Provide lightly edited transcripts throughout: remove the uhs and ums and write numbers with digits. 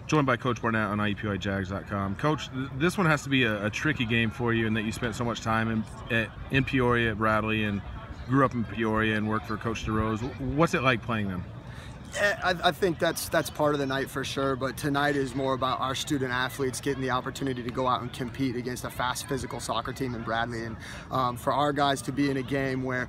Joined by Coach Barnett on IUPUIJags.com. Coach, this one has to be a tricky game for you in that you spent so much time in Peoria at Bradley and grew up in Peoria and worked for Coach DeRose. What's it like playing them? I think that's part of the night for sure, but tonight is more about our student athletes getting the opportunity to go out and compete against a fast physical soccer team in Bradley, and for our guys to be in a game where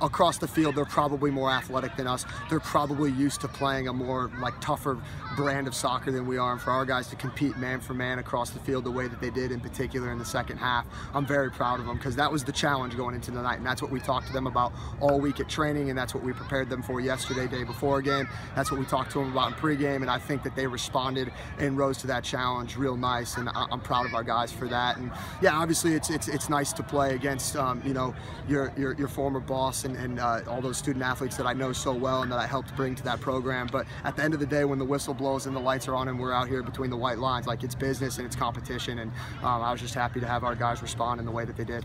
across the field they're probably more athletic than us. They're probably used to playing a more tougher brand of soccer than we are, and for our guys to compete man for man across the field the way that they did, in particular in the second half, I'm very proud of them, because that was the challenge going into the night, and that's what we talked to them about all week at training, and that's what we prepared them for yesterday, day before game. That's what we talked to them about in pregame, and I think that they responded and rose to that challenge real nice, and I'm proud of our guys for that. And yeah, obviously it's nice to play against you know, your former boss and all those student athletes that I know so well and that I helped bring to that program. But at the end of the day, when the whistle blows and the lights are on and we're out here between the white lines, it's business and it's competition, and I was just happy to have our guys respond in the way that they did.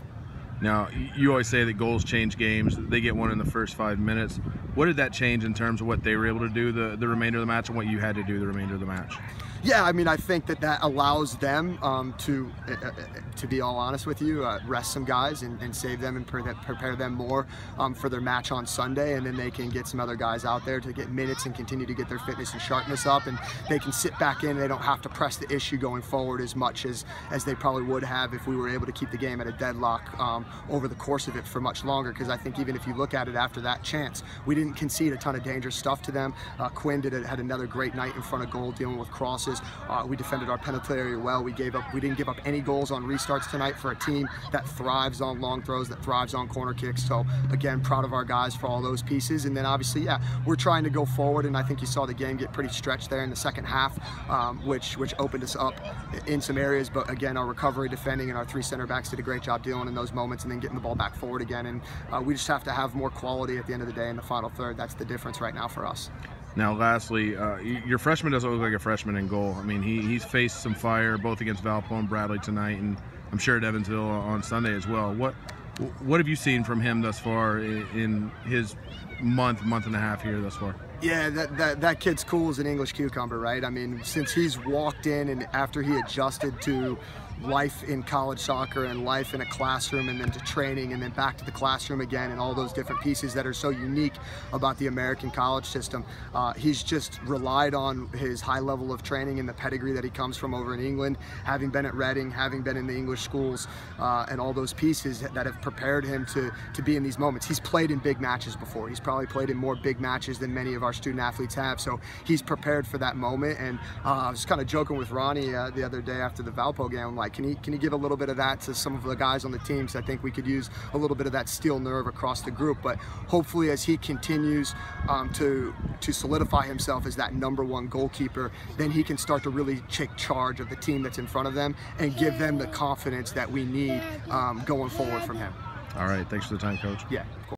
Now, you always say that goals change games. They get one in the first 5 minutes. What did that change in terms of what they were able to do the remainder of the match and what you had to do the remainder of the match? Yeah, I mean, I think that allows them to be all honest with you, rest some guys and save them and prepare them more for their match on Sunday, and then they can get some other guys out there to get minutes and continue to get their fitness and sharpness up, and they can sit back in. They don't have to press the issue going forward as much as they probably would have if we were able to keep the game at a deadlock over the course of it for much longer, because I think even if you look at it after that chance, we didn't concede a ton of dangerous stuff to them. Quinn had another great night in front of goal dealing with crosses. We defended our penalty area well. We didn't give up any goals on restarts tonight for a team that thrives on long throws, that thrives on corner kicks. So again, proud of our guys for all those pieces. And then obviously, yeah, we're trying to go forward, and I think you saw the game get pretty stretched there in the second half, which opened us up in some areas. But again, our recovery, defending, and our 3 center backs did a great job dealing in those moments and then getting the ball back forward again. And we just have to have more quality at the end of the day in the final third. That's the difference right now for us. Now, lastly, your freshman doesn't look like a freshman in goal. I mean, he's faced some fire both against Valpo and Bradley tonight, and I'm sure at Evansville on Sunday as well. What have you seen from him thus far in his month and a half here thus far? Yeah, that kid's cool as an English cucumber, right? I mean, since he's walked in and after he adjusted to life in college soccer and life in a classroom and then to training and then back to the classroom again and all those different pieces that are so unique about the American college system, he's just relied on his high level of training and the pedigree that he comes from over in England, having been at Reading, having been in the English schools, and all those pieces that have prepared him to be in these moments. He's played in big matches before. He's probably played in more big matches than many of our student athletes have, so he's prepared for that moment. And I was kind of joking with Ronnie the other day after the Valpo game. I'm like, can you give a little bit of that to some of the guys on the team? So I think we could use a little bit of that steel nerve across the group. But hopefully, as he continues to solidify himself as that #1 goalkeeper, then he can start to really take charge of the team that's in front of them and give them the confidence that we need going forward from him. All right, thanks for the time, Coach. Yeah. Cool.